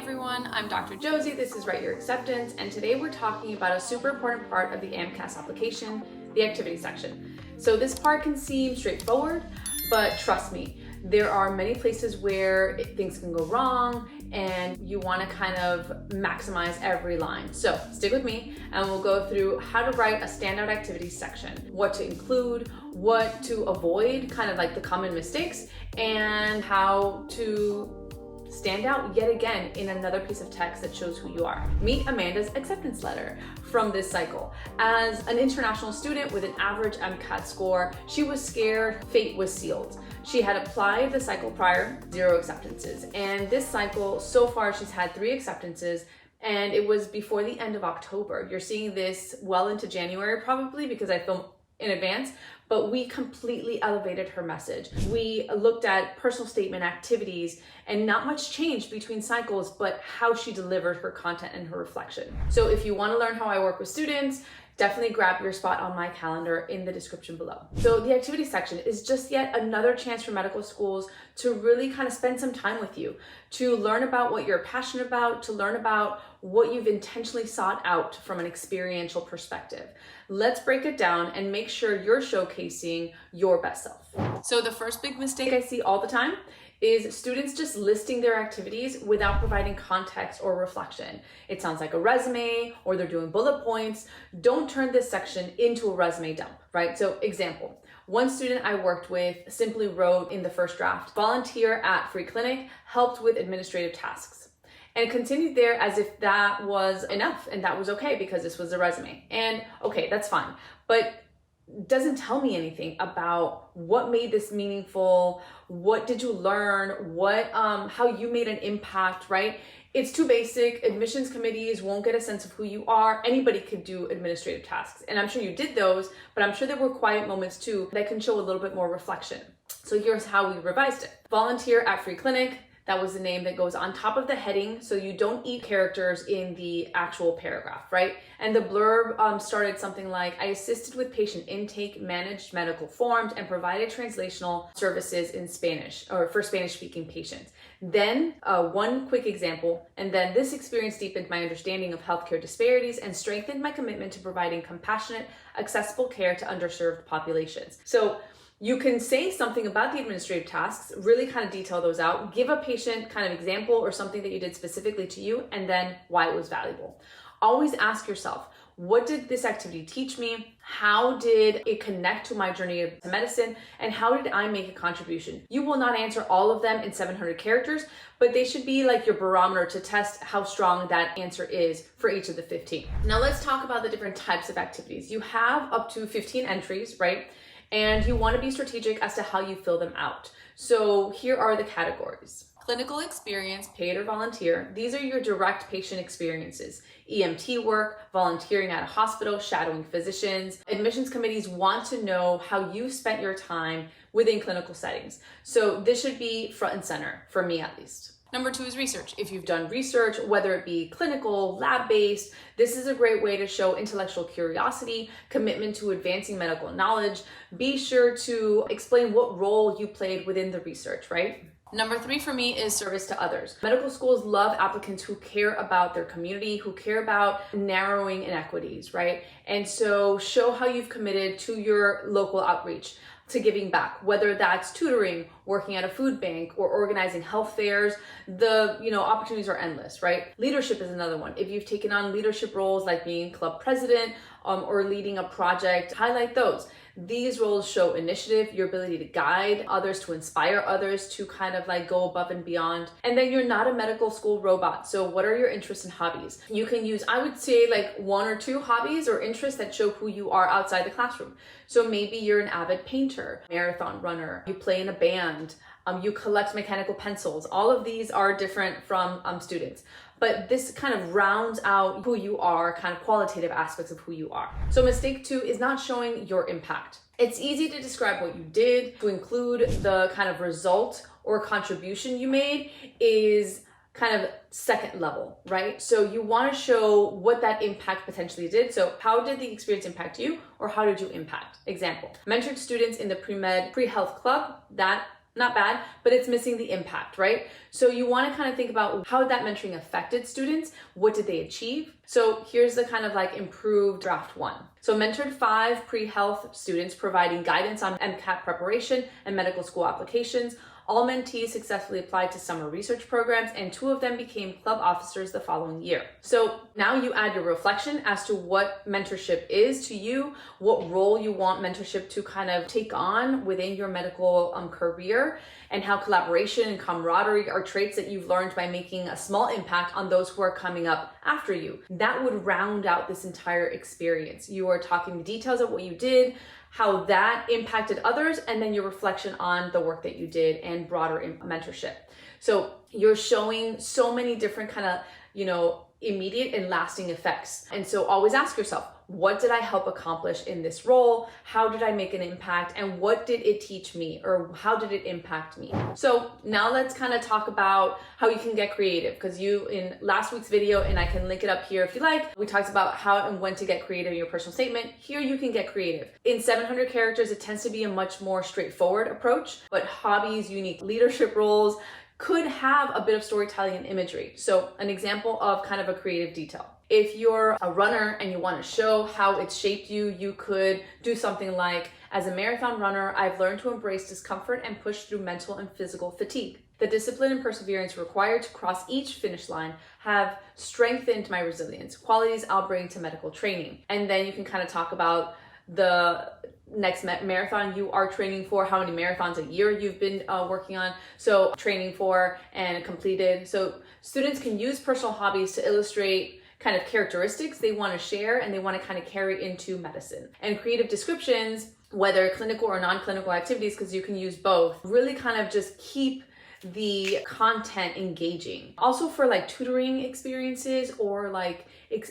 everyone, I'm Dr. Josie, this is Write Your Acceptance, and today we're talking about a super important part of the AMCAS application, the activity section. So this part can seem straightforward, but trust me, there are many places where things can go wrong and you want to kind of maximize every line. So stick with me and we'll go through how to write a standout activities section, what to include, what to avoid, kind of like the common mistakes, and how to stand out yet again in another piece of text that shows who you are. Meet Amanda's acceptance letter from this cycle. As an international student with an average MCAT score, she was scared fate was sealed. She had applied the cycle prior, 0 acceptances. And this cycle, so far she's had 3 acceptances, and it was before the end of October. You're seeing this well into January probably because I filmed in advance, but we completely elevated her message. We looked at personal statement activities and not much changed between cycles, but how she delivered her content and her reflection. So if you want to learn how I work with students, definitely grab your spot on my calendar in the description below. So the activity section is just yet another chance for medical schools to really kind of spend some time with you, to learn about what you're passionate about, to learn about what you've intentionally sought out from an experiential perspective. Let's break it down and make sure you're showcasing your best self. So the first big mistake I see all the time is students just listing their activities without providing context or reflection. It sounds like a resume or they're doing bullet points. Don't turn this section into a resume dump, right? So example, one student I worked with simply wrote in the first draft, volunteer at free clinic, helped with administrative tasks, and continued there as if that was enough and that was okay because this was a resume. And okay, that's fine, but doesn't tell me anything about what made this meaningful, what did you learn, how you made an impact, right? It's too basic. Admissions committees won't get a sense of who you are. Anybody could do administrative tasks. And I'm sure you did those, but I'm sure there were quiet moments too that can show a little bit more reflection. So here's how we revised it. Volunteer at free clinic. That was the name that goes on top of the heading, so you don't eat characters in the actual paragraph, right? And the blurb started something like, I assisted with patient intake, managed medical forms, and provided translational services in Spanish, or for Spanish-speaking patients. Then one quick example, and then this experience deepened my understanding of healthcare disparities and strengthened my commitment to providing compassionate, accessible care to underserved populations. So you can say something about the administrative tasks, really kind of detail those out, give a patient kind of example or something that you did specifically to you, and then why it was valuable. Always ask yourself, what did this activity teach me? How did it connect to my journey of medicine? And how did I make a contribution? You will not answer all of them in 700 characters, but they should be like your barometer to test how strong that answer is for each of the 15. Now let's talk about the different types of activities. You have up to 15 entries, right? And you want to be strategic as to how you fill them out. So here are the categories. Clinical experience, paid or volunteer. These are your direct patient experiences. EMT work, volunteering at a hospital, shadowing physicians. Admissions committees want to know how you spent your time within clinical settings. So this should be front and center, for me at least. Number 2 is research. If you've done research, whether it be clinical, lab-based, this is a great way to show intellectual curiosity, commitment to advancing medical knowledge. Be sure to explain what role you played within the research, right? Number 3 for me is service to others. Medical schools love applicants who care about their community, who care about narrowing inequities, right? And so show how you've committed to your local outreach, to giving back, whether that's tutoring, working at a food bank, or organizing health fairs. The opportunities are endless, right? Leadership is another one. If you've taken on leadership roles like being club president or leading a project, highlight those. These roles show initiative, your ability to guide others, to inspire others, to kind of like go above and beyond. And then you're not a medical school robot. So what are your interests and hobbies? You can use, I would say, like 1 or 2 hobbies or interests that show who you are outside the classroom. So maybe you're an avid painter, marathon runner, you play in a band, you collect mechanical pencils. All of these are different from students. But this kind of rounds out who you are, kind of qualitative aspects of who you are. So mistake 2 is not showing your impact. It's easy to describe what you did. To include the kind of result or contribution you made is kind of second level, right? So you want to show what that impact potentially did. So how did the experience impact you, or how did you impact? Example, mentored students in the pre-med, pre-health club. That not bad, but it's missing the impact, right? So you want to kind of think about how that mentoring affected students. What did they achieve? So here's the kind of like improved draft one. So mentored 5 pre-health students providing guidance on MCAT preparation and medical school applications. All mentees successfully applied to summer research programs, and 2 of them became club officers the following year. So now you add your reflection as to what mentorship is to you, what role you want mentorship to kind of take on within your medical career, and how collaboration and camaraderie are traits that you've learned by making a small impact on those who are coming up after you. That would round out this entire experience. You are talking the details of what you did, how that impacted others, and then your reflection on the work that you did and broader mentorship. So you're showing so many different kind of, immediate and lasting effects. And so always ask yourself, what did I help accomplish in this role? How did I make an impact? And what did it teach me? Or how did it impact me? So now let's kind of talk about how you can get creative, because in last week's video, and I can link it up here if you like, we talked about how and when to get creative in your personal statement. Here you can get creative. In 700 characters, it tends to be a much more straightforward approach, but hobbies, unique leadership roles, could have a bit of storytelling and imagery. So an example of kind of a creative detail. If you're a runner and you want to show how it's shaped you, you could do something like, as a marathon runner, I've learned to embrace discomfort and push through mental and physical fatigue. The discipline and perseverance required to cross each finish line have strengthened my resilience, qualities I'll bring to medical training. And then you can kind of talk about the next marathon you are training for, how many marathons a year you've been working on, so training for and completed. So students can use personal hobbies to illustrate kind of characteristics they want to share and they want to kind of carry into medicine. And creative descriptions, whether clinical or non-clinical activities, because you can use both, really kind of just keep the content engaging. Also for like tutoring experiences or like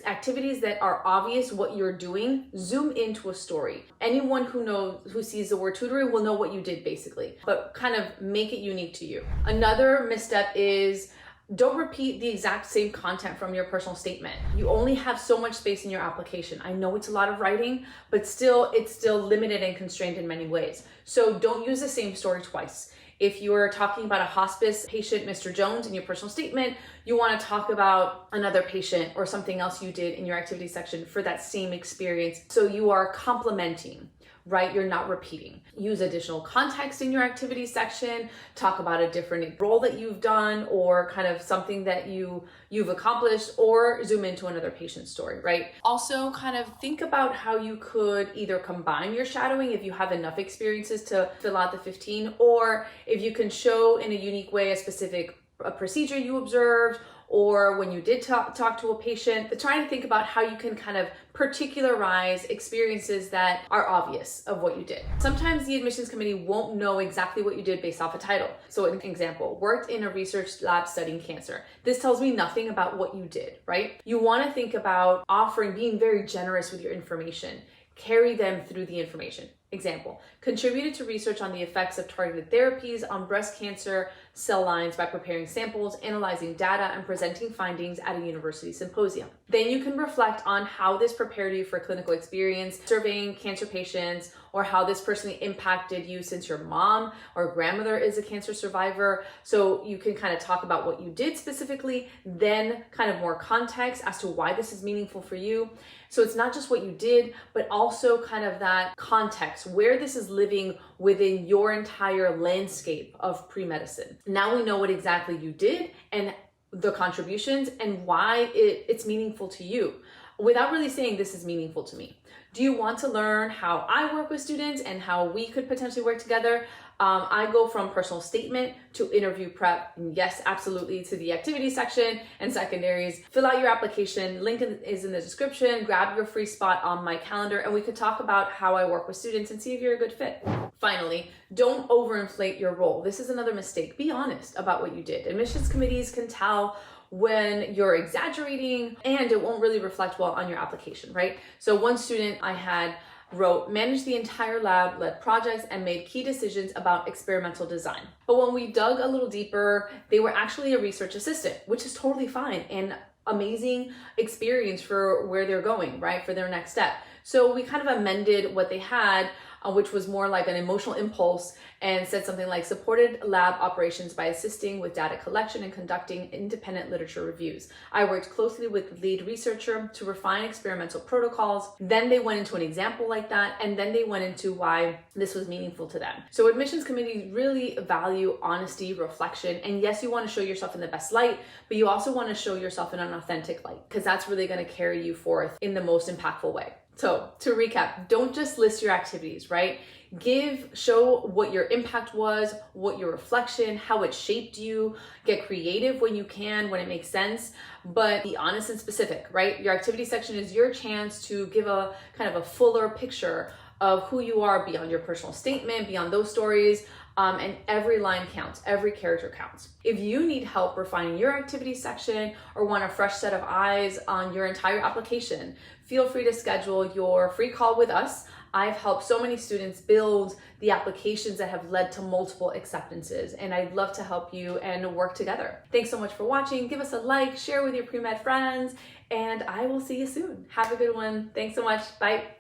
activities that are obvious what you're doing, zoom into a story. Anyone who sees the word tutoring will know what you did basically, but kind of make it unique to you. Another misstep is don't repeat the exact same content from your personal statement. You only have so much space in your application. I know it's a lot of writing, but it's still limited and constrained in many ways. So don't use the same story twice. If you're talking about a hospice patient, Mr. Jones, in your personal statement, you want to talk about another patient or something else you did in your activity section for that same experience. So you are complementing, right? You're not repeating. Use additional context in your activity section, talk about a different role that you've done or kind of something that you've accomplished, or zoom into another patient's story, right? Also kind of think about how you could either combine your shadowing if you have enough experiences to fill out the 15, or if you can show in a unique way a procedure you observed, or when you did talk to a patient, but trying to think about how you can kind of particularize experiences that are obvious of what you did. Sometimes the admissions committee won't know exactly what you did based off a title. So an example, worked in a research lab studying cancer. This tells me nothing about what you did, right? You want to think about being very generous with your information. Carry them through the information. Example, contributed to research on the effects of targeted therapies on breast cancer cell lines by preparing samples, analyzing data, and presenting findings at a university symposium. Then you can reflect on how this prepared you for clinical experience, surveying cancer patients, or how this personally impacted you since your mom or grandmother is a cancer survivor. So you can kind of talk about what you did specifically, then kind of more context as to why this is meaningful for you. So it's not just what you did, but also kind of that context, where this is living within your entire landscape of pre-medicine. Now we know what exactly you did and the contributions and why it's meaningful to you, without really saying this is meaningful to me. Do you want to learn how I work with students and how we could potentially work together? I go from personal statement to interview prep, and yes, absolutely, to the activity section and secondaries. Fill out your application, link is in the description, grab your free spot on my calendar, and we could talk about how I work with students and see if you're a good fit. Finally, don't overinflate your role. This is another mistake. Be honest about what you did. Admissions committees can tell when you're exaggerating, and it won't really reflect well on your application, right? So one student I had wrote, managed the entire lab, led projects, and made key decisions about experimental design. But when we dug a little deeper, they were actually a research assistant, which is totally fine and amazing experience for where they're going, right? For their next step. So we kind of amended what they had which was more like an emotional impulse, and said something like supported lab operations by assisting with data collection and conducting independent literature reviews. I worked closely with the lead researcher to refine experimental protocols. Then they went into an example like that, and then they went into why this was meaningful to them. So admissions committees really value honesty, reflection, and yes, you want to show yourself in the best light, but you also want to show yourself in an authentic light, because that's really going to carry you forth in the most impactful way. So to recap, don't just list your activities, right? Show what your impact was, what your reflection, how it shaped you. Get creative when you can, when it makes sense, but be honest and specific, right? Your activity section is your chance to give a kind of a fuller picture of who you are beyond your personal statement, beyond those stories, and every line counts, every character counts. If you need help refining your activity section or want a fresh set of eyes on your entire application, feel free to schedule your free call with us. I've helped so many students build the applications that have led to multiple acceptances, and I'd love to help you and work together. Thanks so much for watching. Give us a like, share with your pre-med friends, and I will see you soon. Have a good one. Thanks so much. Bye.